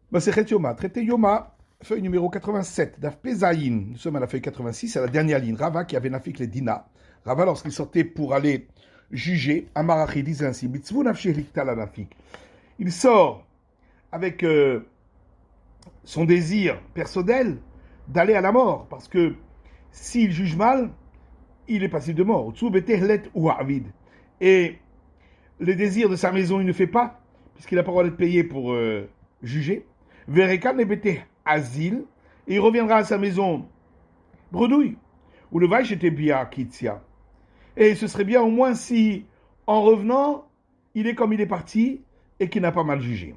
Masechet Yoma, traité Yoma, feuille numéro 87, Daf Pezaïn. Nous sommes à la feuille 86, à la dernière ligne. Rava qui avait nafik les Dina. Rava, lorsqu'il sortait pour aller juger, Amarachi disait ainsi, Mitzvou nafshi rikta la nafik. Il sort avec son désir personnel d'aller à la mort, parce que s'il juge mal, il est passible de mort. Et les désirs de sa maison, il ne fait pas, puisqu'il n'a pas le droit d'être payé pour juger. Verekan ebete asile, et il reviendra à sa maison bredouille. Ou le vache était bien kitzia. Et ce serait bien au moins si, en revenant, il est comme il est parti et qu'il n'a pas mal jugé.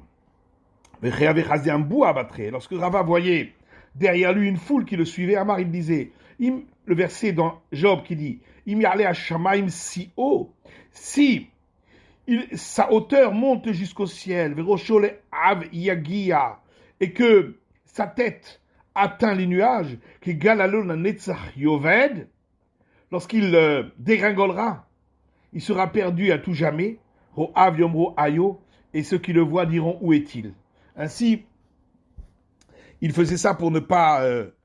Lorsque Rava voyait derrière lui une foule qui le suivait, Amar il disait, le verset dans Job qui dit, Im yarle hashamaim si haut, si sa hauteur monte jusqu'au ciel, veroshole av yagia, et que sa tête atteint les nuages, que galalon netzach yoved, lorsqu'il dégringolera, il sera perdu à tout jamais, ro'av yomro ayo, et ceux qui le voient diront où est-il. Ainsi, il faisait ça pour ne pas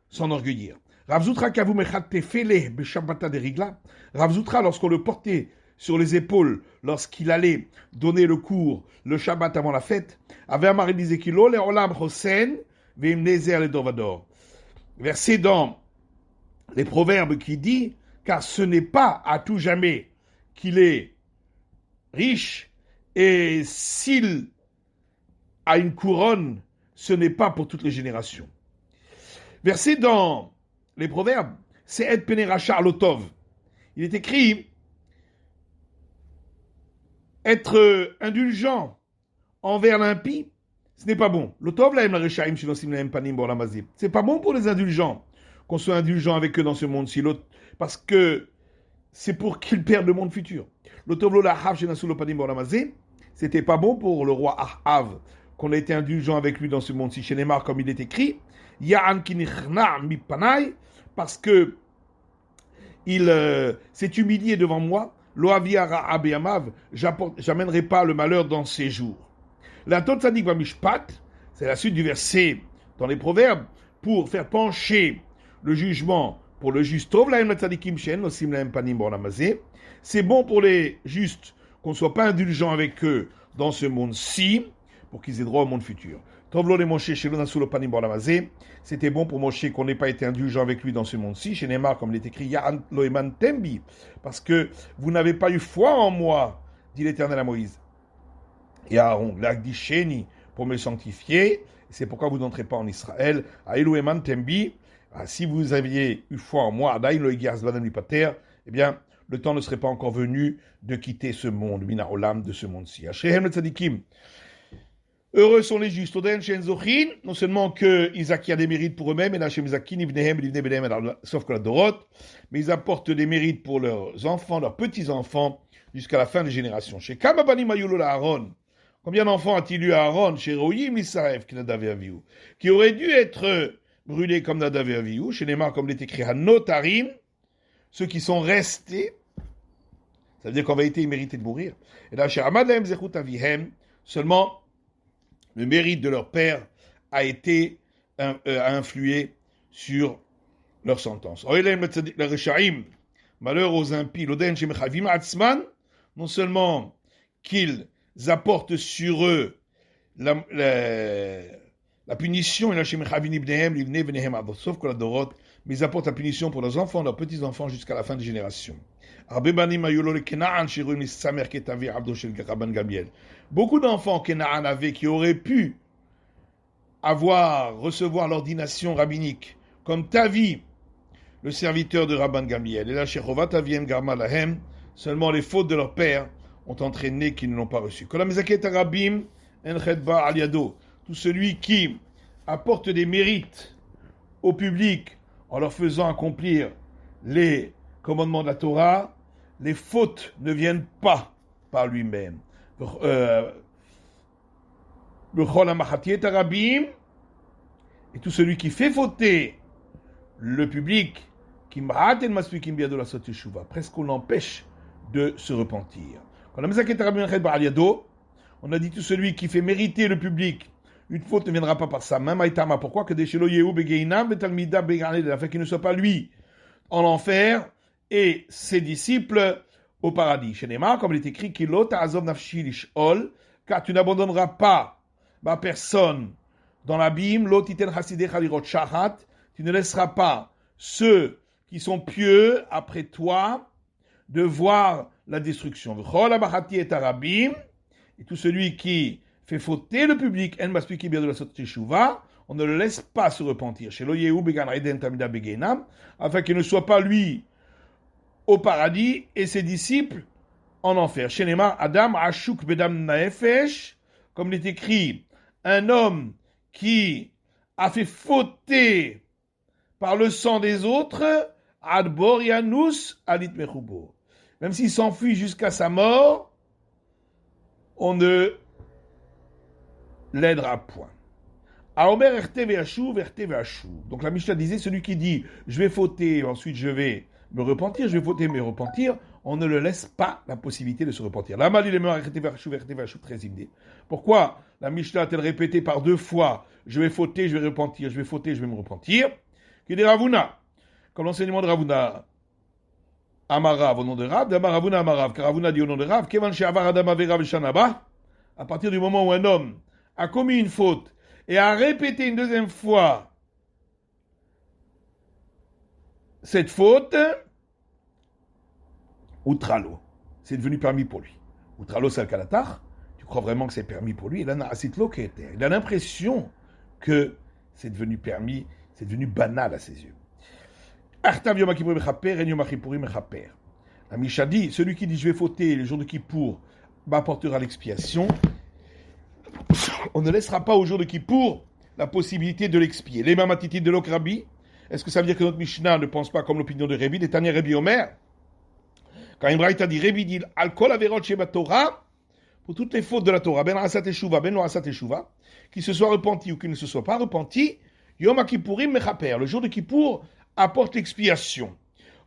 s'enorgueillir. Rav Zutra kavu mechat tefele beshabbata derigla. Rav Zutra, lorsqu'on le portait sur les épaules, lorsqu'il allait donner le cours le Shabbat avant la fête, avait Amar disait qu'il ole olam hosen veim nezer le dovador. Verset dans les Proverbes qui dit, car ce n'est pas à tout jamais qu'il est riche, et s'il a une couronne, ce n'est pas pour toutes les générations. Verset dans les Proverbes, c'est Et Peneracha Lotov. Il est écrit être indulgent envers l'impie, ce n'est pas bon. Lotov laem la rechaim shinosim laem panim bolamazim. C'est pas bon pour les indulgents qu'on soit indulgent avec eux dans ce monde-ci, parce que c'est pour qu'ils perdent le monde futur. Lotov lo la hav shenasu lo panim bolamazim. C'était pas bon pour le roi Ahav qu'on a été indulgent avec lui dans ce monde-ci. Chez Neymar, comme il est écrit, Ya'an kinichna mi panai, parce que il s'est humilié devant moi. Lo aviara abeyamav, j'amènerai pas le malheur dans ses jours. La tot sadik va mishpat, c'est la suite du verset dans les Proverbes, pour faire pencher le jugement pour le juste. Tov laem la tzadikim shen nosim laem panim bolamazé. C'est bon pour les justes qu'on ne soit pas indulgent avec eux dans ce monde-ci, pour qu'ils aient droit au monde futur. C'était bon pour Moshe qu'on n'ait pas été indulgent avec lui dans ce monde-ci. Chez Neymar, comme il est écrit, Tembi, parce que vous n'avez pas eu foi en moi, dit l'Éternel à Moïse. Et à Aaron, l'Agdisheni, pour me sanctifier, c'est pourquoi vous n'entrez pas en Israël. Tembi, si vous aviez eu foi en moi, eh bien, le temps ne serait pas encore venu de quitter ce monde, Mina Olam, de ce monde-ci. Heureux sont les justes. Non seulement qu'ils acquièrent des mérites pour eux-mêmes, sauf que la Dorot, mais ils apportent des mérites pour leurs enfants, leurs petits-enfants, jusqu'à la fin des générations. Chez Kamabani Mayulo Aaron, combien d'enfants a-t-il eu Aaron chez Royim Israël qui aurait dû être brûlés comme Nadav et Avihu, chez Neymar, comme il est écrit, Hanotarim, ceux qui sont restés, ça veut dire qu'en vérité, ils méritaient de mourir. Et là, chez Amadem Zechut Avihem, seulement le mérite de leur père a influé sur leur sentence. Malheur aux impies, non seulement qu'ils apportent sur eux la punition, sauf que la Dorot, mais ils apportent la punition pour leurs enfants, leurs petits-enfants jusqu'à la fin des générations. Beaucoup d'enfants Kenaan avaient qui auraient pu recevoir l'ordination rabbinique, comme Tavi, le serviteur de Rabban Gamliel. Et là, Shechovat Aviem Garma Lahem, seulement les fautes de leur père ont entraîné qu'ils ne l'ont pas reçu. Tout celui qui apporte des mérites au public en leur faisant accomplir les commandements de la Torah, les fautes ne viennent pas par lui-même. Et tout celui qui fait fauter le public, presque on l'empêche de se repentir. On a dit tout celui qui fait mériter le public une faute ne viendra pas par sa main. Maïtama, pourquoi que des shelo yehu begeinam betalmida beganed, afin qu'il ne soit pas lui en enfer et ses disciples au paradis. Chez Neymar, comme il est écrit, Kilot azov nafshi lishol, car tu n'abandonneras pas ma personne dans l'abîme, l'otiten chasidech alirot shahat, tu ne laisseras pas ceux qui sont pieux après toi de voir la destruction. V'chol abachati et arabim, et tout celui qui fait fauter le public, en maspiki bien de la sot teshuva, on ne le laisse pas se repentir. Chez l'oyehu began eden tamida begenam, afin qu'il ne soit pas lui au paradis et ses disciples en enfer. Chez Neymar, Adam ashuk bedam naefesh, comme il est écrit, un homme qui a fait fauter par le sang des autres, adbor yanus alit mechubo. Même s'il s'enfuit jusqu'à sa mort, on ne l'aidera point. Donc la Mishnah disait, celui qui dit, je vais fauter, ensuite je vais me repentir, je vais fauter, me repentir, on ne le laisse pas la possibilité de se repentir. Pourquoi la Mishnah a-t-elle répété par 2 fois, je vais fauter, je vais repentir, je vais fauter, je vais me repentir? Qui dit Ravuna, comme l'enseignement de Ravuna, Amarav au nom de Rav, Ravuna Amarav, car Ravuna dit au nom de Rav, Kevan She'avar Adam Avera V'Shanaba, à partir du moment où un homme a commis une faute et a répété une 2e fois cette faute, Outralo, c'est devenu permis pour lui. Outralo c'est le Kalatar, tu crois vraiment que c'est permis pour lui? Il a l'impression que c'est devenu permis, c'est devenu banal à ses yeux. La Misha dit, celui qui dit je vais fauter le jour de Kippour m'apportera l'expiation. On ne laissera pas au jour de Kippour la possibilité de l'expier. Les mamatiti de l'Okrabi, est-ce que ça veut dire que notre Mishnah ne pense pas comme l'opinion de Rébi, des Tania Rébi Omer? Quand Imraït a dit Rébi dit Al-Kol Averot Sheba Torah, pour toutes les fautes de la Torah, Ben Rasat Eshuva, Ben Rasat Eshuva, qui se soit repenti ou qui ne se soit pas repenti, Yom Kippourim Mechaper, le jour de Kippour apporte l'expiation.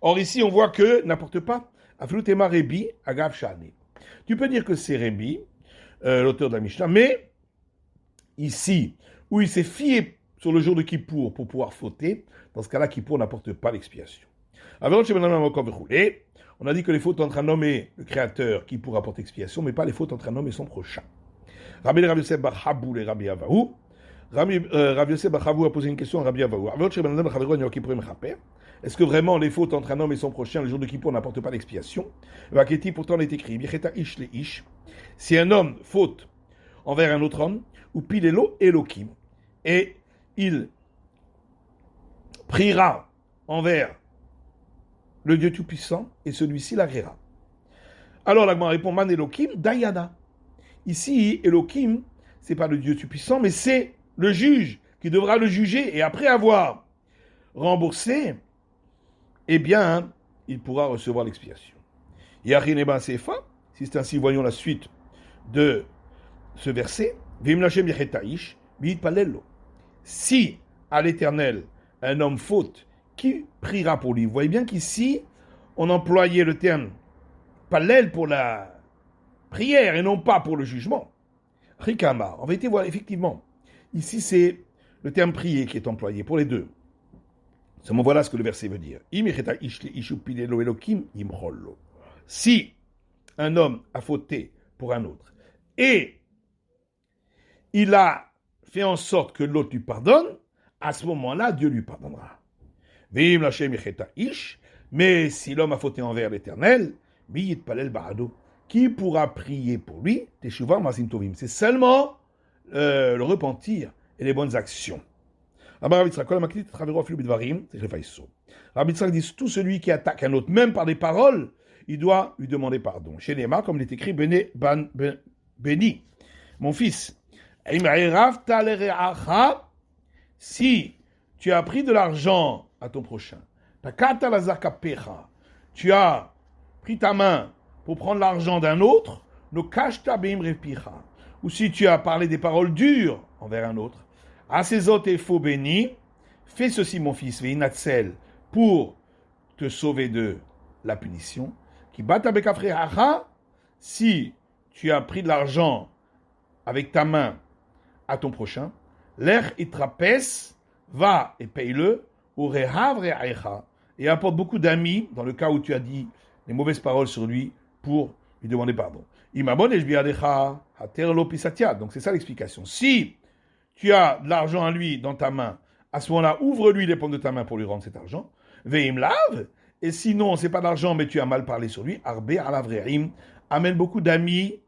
Or ici on voit que n'apporte pas. Aflutema Rébi, Agav Shani. Tu peux dire que c'est Rébi, l'auteur de la Mishnah, mais ici, où il s'est fié sur le jour de Kippour pour pouvoir fauter, dans ce cas-là, Kippour n'apporte pas l'expiation. On a dit que les fautes entre un homme et le Créateur, Kippour apporte expiation, mais pas les fautes entre un homme et son prochain. Rabbi Yosef bar Habou et Rabbi Avahu. Rabbi Yosef bar Habou a posé une question à Rabbi Avahu. Est-ce que vraiment les fautes entre un homme et son prochain, le jour de Kippour, n'apportent pas l'expiation? Vaketi, pourtant, il est écrit, si un homme faute envers un autre homme, ou pilelo Elohim, et il priera envers le Dieu Tout-Puissant, et celui-ci l'agréera. Alors l'Agma répond, Man Elohim, Dayana. Ici, Elohim, c'est pas le Dieu Tout-Puissant, mais c'est le juge qui devra le juger, et après avoir remboursé, eh bien, il pourra recevoir l'expiation. Yachineba Sefa, si c'est ainsi, voyons la suite de ce verset. Si à l'Éternel un homme faute, qui priera pour lui? Vous voyez bien qu'ici, on employait le terme palel pour la prière et non pas pour le jugement. Rikamar, en vérité, voilà, effectivement, ici c'est le terme prier qui est employé pour les deux. Seulement voilà ce que le verset veut dire. Si un homme a fauté pour un autre et il a fait en sorte que l'autre lui pardonne, à ce moment-là, Dieu lui pardonnera. Mais si l'homme a fauté envers l'Éternel, qui pourra prier pour lui? C'est seulement le repentir et les bonnes actions. Rabbi Yitzhak dit, tout celui qui attaque un autre, même par des paroles, il doit lui demander pardon. Chez Néma, comme il est écrit, béni, mon fils, si tu as pris de l'argent à ton prochain, tu as pris ta main pour prendre l'argent d'un autre, ou si tu as parlé des paroles dures envers un autre, à ces autres il faut béni, fais ceci mon fils, pour te sauver de la punition, si tu as pris de l'argent avec ta main à ton prochain. L'er itrapes, va et paye-le, ou rehav re'aecha, et apporte beaucoup d'amis, dans le cas où tu as dit les mauvaises paroles sur lui, pour lui demander pardon. Imamon eshbiadecha, hater lo pisatia. Donc c'est ça l'explication. Si tu as de l'argent à lui dans ta main, à ce moment-là, ouvre-lui les paumes de ta main pour lui rendre cet argent. Veim lave. Et sinon, c'est pas d'argent, mais tu as mal parlé sur lui. Arbe alavreim. Amène beaucoup d'amis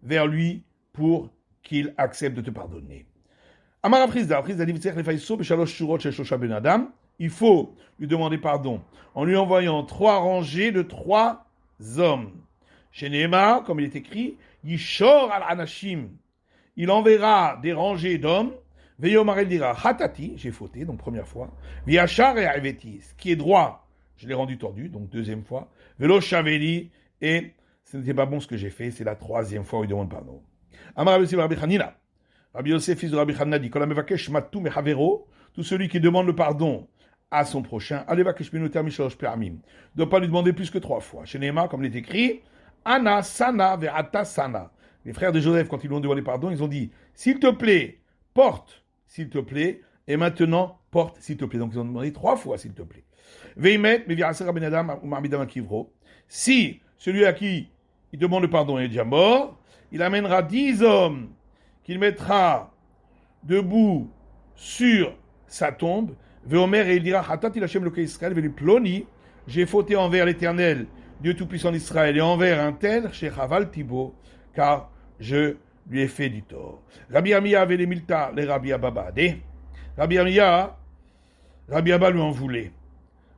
vers lui pour qu'il accepte de te pardonner. Amar Afrizda dit il faut lui demander pardon en lui envoyant 3 rangées de 3 hommes. Chez Nehemar, comme il est écrit, Yishor al Anashim. Il enverra des rangées d'hommes. Veyomar el dira Hatati, j'ai fauté, donc première fois. Viachar et Aveti, ce qui est droit, je l'ai rendu tordu, donc deuxième fois. Velo Shaveli, et ce n'était pas bon ce que j'ai fait, c'est la 3e fois où il demande pardon. Amar Rabbi Chanina. Rabbi Yosef, fils de Rabbi Chanina, dit tout celui qui demande le pardon à son prochain, ne doit pas lui demander plus que 3 fois. Chez Nehemar, comme il est écrit, Ana sana ve'ata sana. Les frères de Joseph, quand ils lui ont demandé pardon, ils ont dit, s'il te plaît, porte, s'il te plaît, et maintenant, porte, s'il te plaît. Donc ils ont demandé 3 fois, s'il te plaît. Veimet, si celui à qui il demande le pardon est déjà mort, il amènera 10 hommes qu'il mettra debout sur sa tombe. Veomer, et il dira, Hatati Hashem Lokei Israël, veli ploni, j'ai fauté envers l'Éternel, Dieu Tout-Puissant d'Israël, et envers un tel, chez Chaval Thibaut, car je lui ai fait du tort. Rabbi Amiya avait les milta, les Rabbi Ababade. Rabbi Amiya, Rabbi Abba lui en voulait.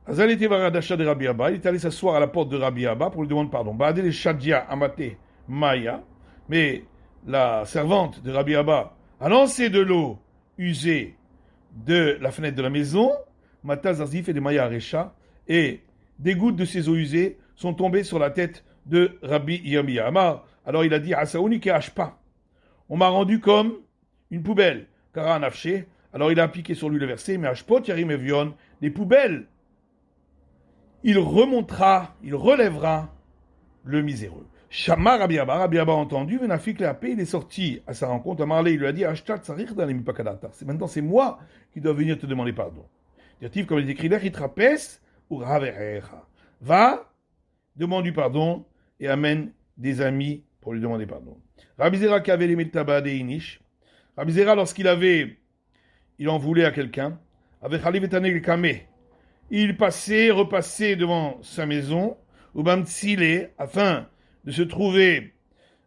Azal était varadachat de Rabbi Abba, il est allé s'asseoir à la porte de Rabbi Abba pour lui demander pardon. Baade les Shadia Amate Maya, mais la servante de Rabbi Abba a lancé de l'eau usée de la fenêtre de la maison, Mata Zazif et de Maya Arecha, et des gouttes de ces eaux usées sont tombées sur la tête de Rabbi Yirmiya. Amar, alors il a dit, Asaouni ke ashpa. On m'a rendu comme une poubelle. Kara nafshe. Alors il a appliqué sur lui le verset, mais ashpot yarim evion, des poubelles. Il remontera, il relèvera le miséreux. Shama Rabbi Abba a entendu, Venafik Léapé, il est sorti à sa rencontre. Amarlé, il lui a dit, Ashtat Sarich dans les Mipakadata. Maintenant, c'est moi qui dois venir te demander pardon. Dit-il, comme il est écrit, L'Echitrapes ou Raverecha. Va, demande du pardon et amène des amis pour lui demander pardon. Rabbi Zera qui avait les Miltaba de Inish. Rabbi Zera, lorsqu'il en voulait à quelqu'un, avec Khaliv et Kameh, il passait, repassait devant sa maison, ou Bamtsile, afin de se trouver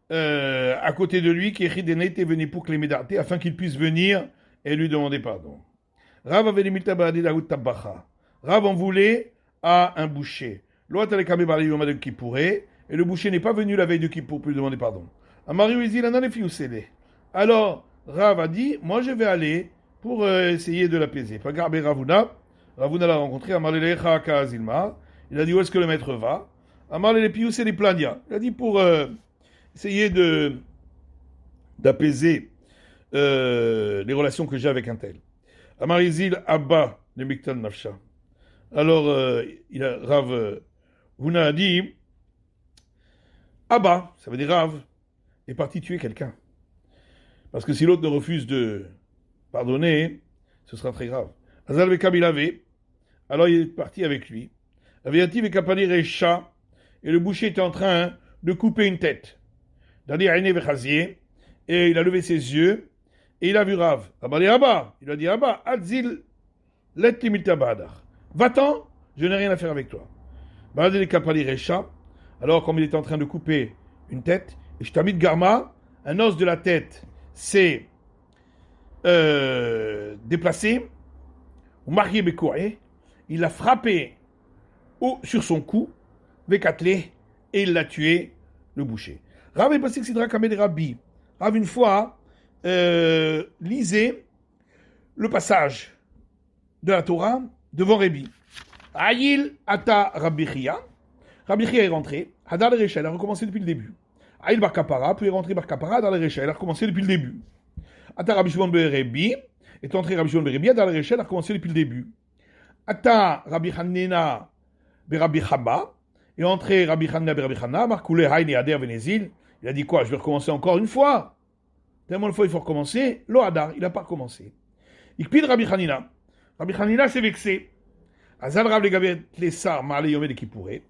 à côté de lui, qui était venu pour Clémédarte, afin qu'il puisse venir et lui demander pardon. Rav avait les Miltaba de Daoud Tabacha. Rav en voulait à un boucher. L'autre avec Kameh Bali Yoma de Kippouré, et le boucher n'est pas venu la veille de Kippour pour lui demander pardon. Alors, Rav a dit, moi je vais aller pour essayer de l'apaiser. Ravuna l'a rencontré, il a dit, où est-ce que le maître va? Il a dit, pour essayer d'apaiser les relations que j'ai avec un tel. Amarizil Abba de Miktan Nafsha. Alors, Rav Huna a dit, Abba, ça veut dire Rav, est parti tuer quelqu'un. Parce que si l'autre ne refuse de pardonner, ce sera très grave. Azal Vekabilave, alors il est parti avec lui. Aviati Vekapani Recha, et le boucher était en train de couper une tête. Dani Aine Vechazier, et il a levé ses yeux, et il a vu Rav. Abba, Abba, il a dit Abba, Adzil, let limiltabadar. Va-t'en, je n'ai rien à faire avec toi. Badel Vekapani Recha, alors comme il était en train de couper une tête, et je t'habite Garma, un os de la tête s'est déplacé, ou marié Bekoué, il l'a frappé sur son cou, Vekatlé, et il l'a tué, le boucher. Rav est passé que Sidra Kamed Rabbi. Rav, une fois, lisait le passage de la Torah devant Rabbi. Aïl Ata Rabbi Chia. Rabbi Chia est rentré. Hadar le Recha, il a recommencé depuis le début. Aïl Bar Kapara, puis il est rentré Bar Kapara, Hadar le Recha, il a recommencé depuis le début. Ata Rabbi Shimon Berebi, est entré Rabbi Shimon Berebi, Hadar le Recha, il a recommencé depuis le début. Ata Rabbi Hanina Berabbi Chaba, est entré Rabbi Hanina Berabbi Chana, Markoule Haïni Ader Venezil, il a dit quoi? Je vais recommencer encore une fois. tellement de fois il faut recommencer, lo hadar, il n'a pas recommencé. Ikpid Rabbi Hanina. Rabbi Hanina s'est vexé. Azal Rav Legabet Lessar Ma'ale Yomé de Kippouré.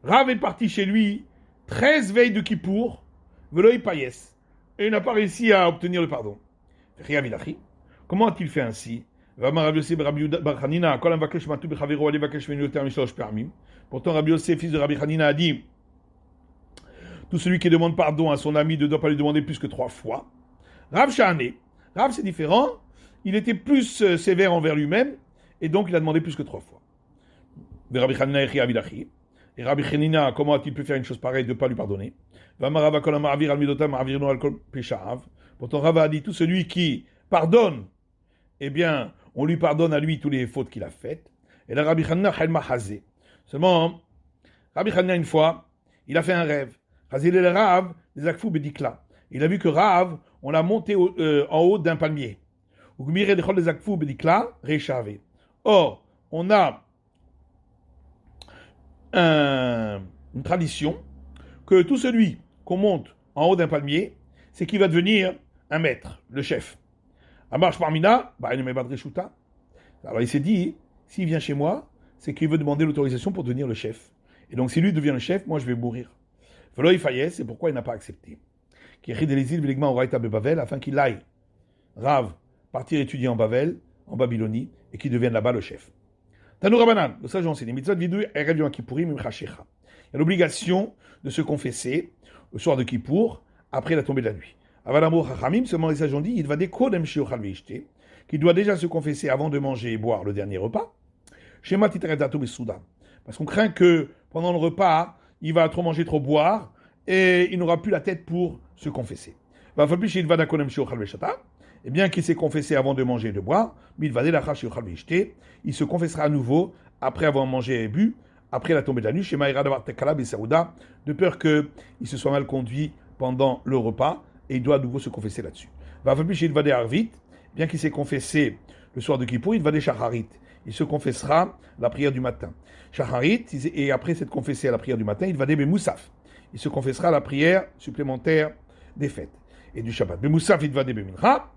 Rav est parti chez lui 13 veilles de Kippour, Veloï Payes, et il n'a pas réussi à obtenir le pardon. Comment a-t-il fait ainsi? Pourtant, Rabbi Yosef, fils de Rabbi Hanina, a dit tout celui qui demande pardon à son ami ne doit pas lui demander plus que 3 fois. Rav Shahane, Rav c'est différent, il était plus sévère envers lui-même, et donc il a demandé plus que 3 fois. Et Rabbi Hanina, comment a-t-il pu faire une chose pareille de ne pas lui pardonner? Pourtant, Rav a dit tout celui qui pardonne, eh bien, on lui pardonne à lui toutes les fautes qu'il a faites. Et là, Rabbi Hanina, seulement, Rabbi Hanina, une fois, il a fait un rêve. Il a vu que Rav, on l'a monté en haut d'un palmier. Or, on a une tradition que tout celui qu'on monte en haut d'un palmier, c'est qu'il va devenir un maître, le chef. Alors il s'est dit, s'il vient chez moi, c'est qu'il veut demander l'autorisation pour devenir le chef. Et donc si lui devient le chef, moi je vais mourir. C'est pourquoi il n'a pas accepté. Afin qu'il aille, Rav, partir étudier en Bavel, en Babylonie, et qu'il devienne là-bas le chef. Tanou Rabanan, le sage enseigne, il y a l'obligation de se confesser le soir de Kippour, après la tombée de la nuit. Avalamour Chachamim, seulement les sages ont dit, il va dékodem sheochal veishte, qu'il doit déjà se confesser avant de manger et boire le dernier repas. Shema titaredato besouda. Parce qu'on craint que pendant le repas, il va trop manger, trop boire, et il n'aura plus la tête pour se confesser. Et bien qu'il s'est confessé avant de manger et de boire, il se confessera à nouveau après avoir mangé et bu, après la tombée de la nuit, de peur qu'il se soit mal conduit pendant le repas, et il doit à nouveau se confesser là-dessus. Bien qu'il s'est confessé le soir de Kippour, il va des shacharit. Il se confessera la prière du matin. Shacharit, et après s'être confessé à la prière du matin, il va des Moussaf. Il se confessera à la prière supplémentaire des fêtes et du Shabbat. Moussaf, il va des Mincha.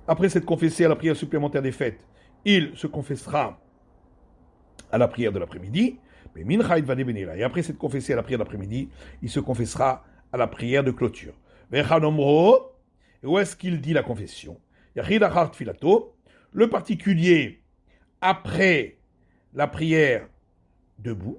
Après s'être confessé à la prière supplémentaire des fêtes, il se confessera à la prière de l'après-midi. Mincha, il va des Benira. Et après s'être confessé à la prière de l'après-midi, il se confessera à la prière de clôture. Où est-ce qu'il dit la confession? Le particulier après la prière debout,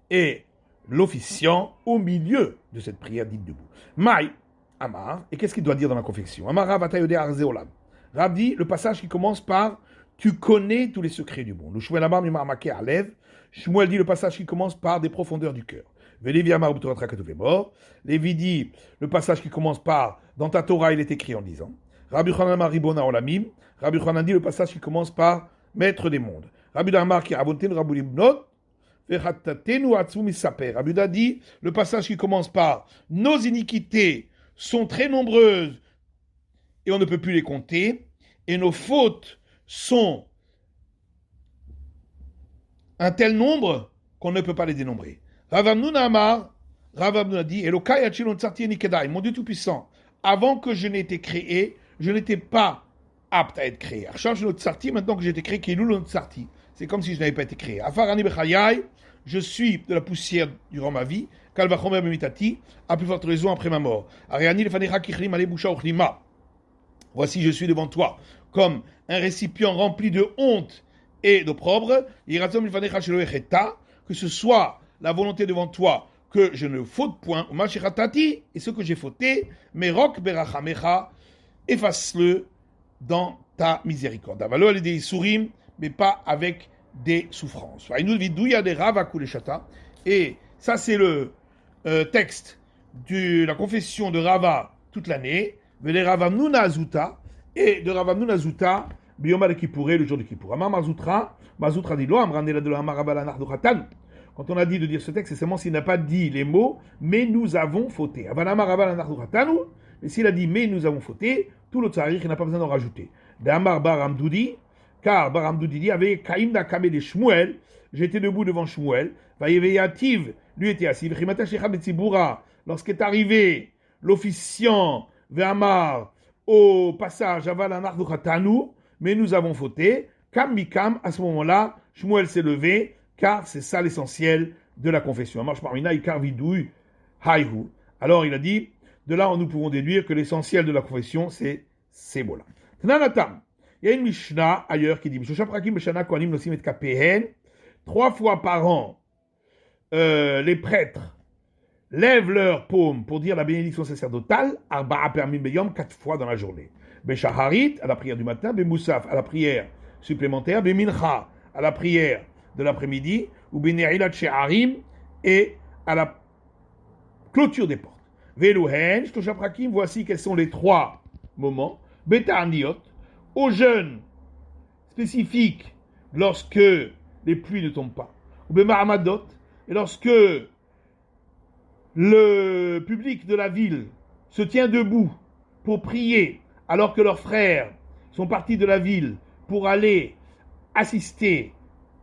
et l'officiant au milieu de cette prière dite debout. Maï, Amar, et qu'est-ce qu'il doit dire dans la confession? Amar Rav Atayode Arzeolam. Rav dit le passage qui commence par tu connais tous les secrets du monde. Le Shmuel Amar Mimar Maké Alev. Shmuel dit le passage qui commence par des profondeurs du cœur. Lévi Amar B'Torah Katuv les morts. Lévi dit le passage qui commence par dans ta Torah il est écrit en disant. Rabbi Chanan Amar Ribona Olamim. Rabbi Chanan dit le passage qui commence par maître des mondes. Rabbi Amar qui Avonten Rabbi Libnot. Rabbi dit le passage qui commence par nos iniquités sont très nombreuses et on ne peut plus les compter, et nos fautes sont un tel nombre qu'on ne peut pas les dénombrer. Rav Amnuna Amar, Rav Amnuna dit mon Dieu Tout-Puissant, avant que je n'ai été créé, je n'étais pas apte à être créé. Maintenant que j'ai été créé, c'est comme si je n'avais pas été créé. Afarani Bechayai, je suis de la poussière durant ma vie, Kalvachomer Bemitati, à plus forte raison après ma mort. Ariani Lefanecha Kichlim Ale Boucha Ochlima. Voici, je suis devant toi, comme un récipient rempli de honte et d'opprobre. Iratzom Lefanecha Shelo Echeta, que ce soit la volonté devant toi que je ne faute point, ou Mashiratati, et ce que j'ai fauté, mais Rok Berachamecha, efface-le dans ta miséricorde. Avalo ale des Isurim, mais pas avec des souffrances. Et ça, c'est le texte de la confession de Rava toute l'année, et de Rav Amnuna Azuta, Biyoma de Kippouré, le jour de Kippour. Amar Mazoutra dit lo, quand on a dit de dire ce texte, c'est seulement s'il n'a pas dit les mots, mais nous avons fauté. Et s'il a dit mais nous avons fauté, tout le tsarich, il n'a pas besoin d'en rajouter. D'Amar Baramdoudi, car Baramdoudi dit, avec Kaïm Nakame de Shmuel, j'étais debout devant Shmuel, Vayeveyativ, lui était assis, Vechimata Shechab Tzibura, lorsqu'est arrivé l'officiant Ve'amar au passage Aval Anardu Khatanu, mais nous avons fauté, Kam Mikam, à ce moment-là, Shmuel s'est levé, car c'est ça l'essentiel de la confession. Marche parmina, Ikar Vidouy, Haïhu. Alors il a dit, de là nous pouvons déduire que l'essentiel de la confession, c'est ces mots-là. Tananatam. Il y a une Mishnah ailleurs qui dit, Nosim et Kapehen, 3 fois par an, les prêtres lèvent leurs paumes pour dire la bénédiction sacerdotale, Arba'a permis Beyom, 4 fois dans la journée. Beshaharit, à la prière du matin, Bemoussaf, à la prière supplémentaire, Bemincha, à la prière de l'après-midi, ou Benerilat She'arim, et à la clôture des portes. Veluhen, Shtoshaprakim, voici quels sont les 3 moments. Betarniot, aux jeunes spécifiques, lorsque les pluies ne tombent pas. Ou Bemaramadot, et lorsque le public de la ville se tient debout pour prier, alors que leurs frères sont partis de la ville pour aller assister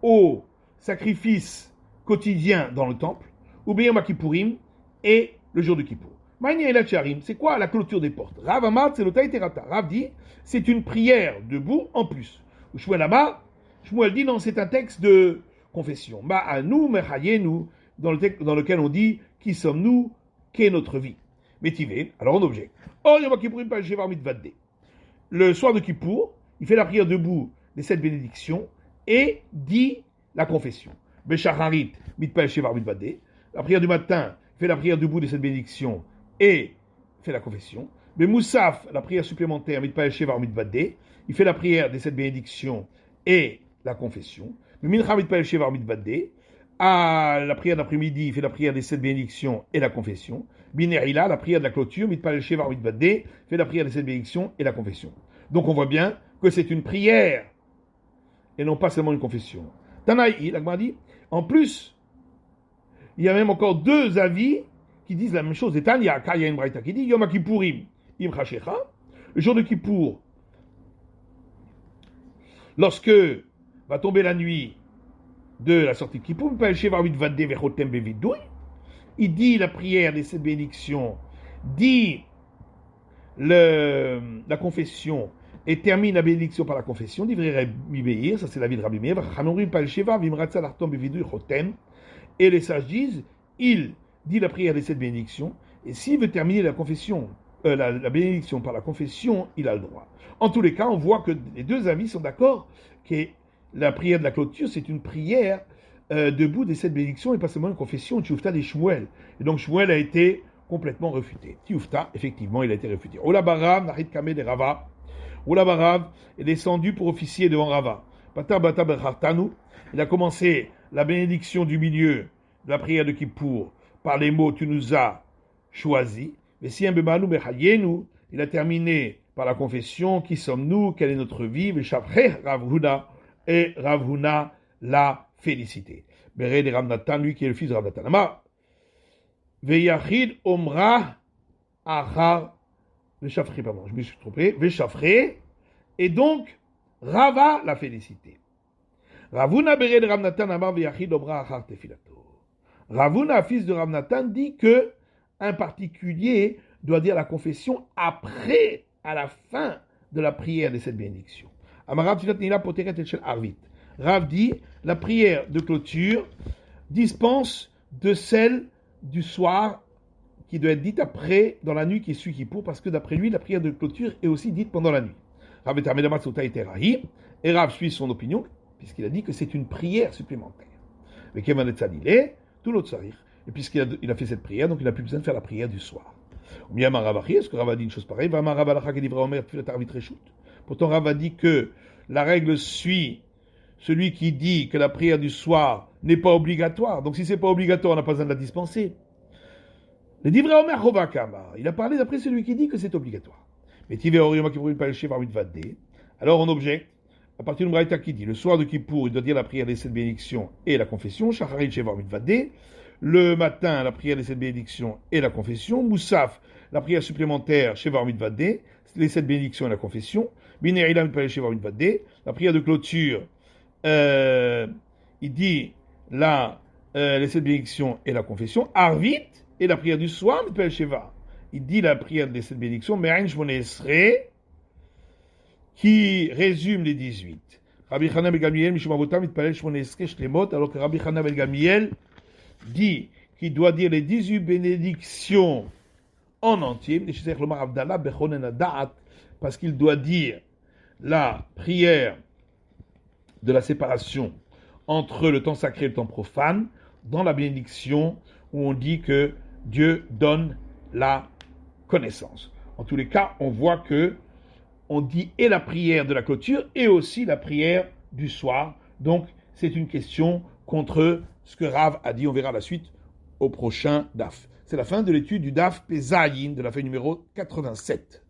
au sacrifice quotidien dans le temple, ou bien Kippourim, et le jour de Kippour. C'est quoi la clôture des portes? Rav Amar, c'est le Taïterata. Rav dit, c'est une prière debout en plus. Shmuel dit, non, c'est un texte de confession. Ma'anu, mechayenu, dans lequel on dit, qui sommes-nous, qu'est notre vie? Métivé, alors on objecte. Or, Yom Kippourim, pas Shevar Mitvadde. Le soir de Kippour, il fait la prière debout des 7 bénédictions et dit la confession. Beshacharit, Mitpal Shevar Mitvadde. La prière du matin, il fait la prière debout des 7 bénédictions et fait la confession. Moussaf, la prière supplémentaire, Mitpal Shevar Mitvadde. Il fait la prière des 7 bénédictions et la confession. Mincha Mitpal Shevar Mitvadde. À la prière d'après-midi, il fait la prière des 7 bénédictions et la confession. Binerila, la prière de la clôture, Mitpal Shevar Mitvadde, fait la prière des 7 bénédictions et la confession. Donc on voit bien que c'est une prière et non pas seulement une confession. Tanaï, l'Agma dit, en plus, il y a même encore 2 avis qui disent la même chose. Et Tanya, car il y a une braïta qui dit, Yom Kippourim, Im Chashecha, le jour de Kippour, lorsque va tomber la nuit de la sortie de Kippour, il dit la prière des 7 bénédictions, dit la confession et termine la bénédiction par la confession, ça c'est la vie de Rabbi Meir, et les sages disent, il dit la prière des 7 bénédictions, et s'il veut terminer la confession, la bénédiction par la confession, il a le droit. En tous les cas, on voit que les 2 avis sont d'accord que la prière de la clôture, c'est une prière debout des 7 bénédictions et pas seulement une confession, Tioufta des Shmuel. Et donc Shmuel a été complètement réfuté. Tioufta, effectivement, il a été réfuté. Ola Barav, Narit Kame de Rava. Ola Barav est descendu pour officier devant Rava. Bata Bata Berhartanu. Il a commencé la bénédiction du milieu de la prière de Kippour par les mots tu nous as choisis. Mais si un Bemanu Mechayenu, il a terminé par la confession qui sommes-nous, quelle est notre vie, Veshafre Ravhuna, et Ravhuna l'a félicité. Beret de Ramnatan, lui qui est le fils de Ramnatan. Ama, Veyachid Omra Achar Veshafre, pardon, je me suis trompé, Veshafre, et donc Rava l'a félicité. Ravuna Beret de Ramnatan, Amar Veyachid Omra Achar Tefilato. Ravuna, fils de Ramnatan, dit que un particulier doit dire la confession après, à la fin de la prière de cette bénédiction. Amarav Tilat Nila Poteret Etchel Arvit. Rav dit, la prière de clôture dispense de celle du soir qui doit être dite après, dans la nuit qui suit Kippour, parce que d'après lui, la prière de clôture est aussi dite pendant la nuit. Rav Etamedama Tsota Eterahi, et Rav suit son opinion, puisqu'il a dit que c'est une prière supplémentaire. Mais Kevan Etzadile, tout l'autre sarir. Et puisqu'il a fait cette prière, donc il n'a plus besoin de faire la prière du soir. Est-ce que Rav a dit une chose pareille? Pourtant, Rav a dit que la règle suit celui qui dit que la prière du soir n'est pas obligatoire. Donc si c'est pas obligatoire, on n'a pas besoin de la dispenser. Le Divrei Omer Chovakama, il a parlé d'après celui qui dit que c'est obligatoire. Mais alors on objecte, à partir du Braïta qui dit, le soir de Kippour, il doit dire la prière des 7 bénédictions et la confession, Shacharit Shevar Mitvadde, le matin, la prière des 7 bénédictions et la confession, Moussaf, la prière supplémentaire, Shevar Mitvadde, les 7 bénédictions et la confession, Binerila Mitpalel Shevar Mitvadde, la prière de clôture, il dit là, les 7 bénédictions et la confession, Arvit, et la prière du soir, mitpalel sheva. Il dit la prière de cette bénédiction, Me'ain Shmone Esrei, qui résume les 18. Rabbi Chana ben Gamliel, Mishum Avotam, mitpalel Shmone Esrei Shlemot, alors que Rabbi Chana ben Gamliel dit qu'il doit dire les 18 bénédictions en entier, parce qu'il doit dire la prière de la séparation entre le temps sacré et le temps profane, dans la bénédiction où on dit que Dieu donne la connaissance. En tous les cas, on voit que on dit et la prière de la clôture et aussi la prière du soir. Donc, c'est une question contre ce que Rav a dit. On verra la suite au prochain DAF. C'est la fin de l'étude du DAF Pezayin, de la feuille numéro 87.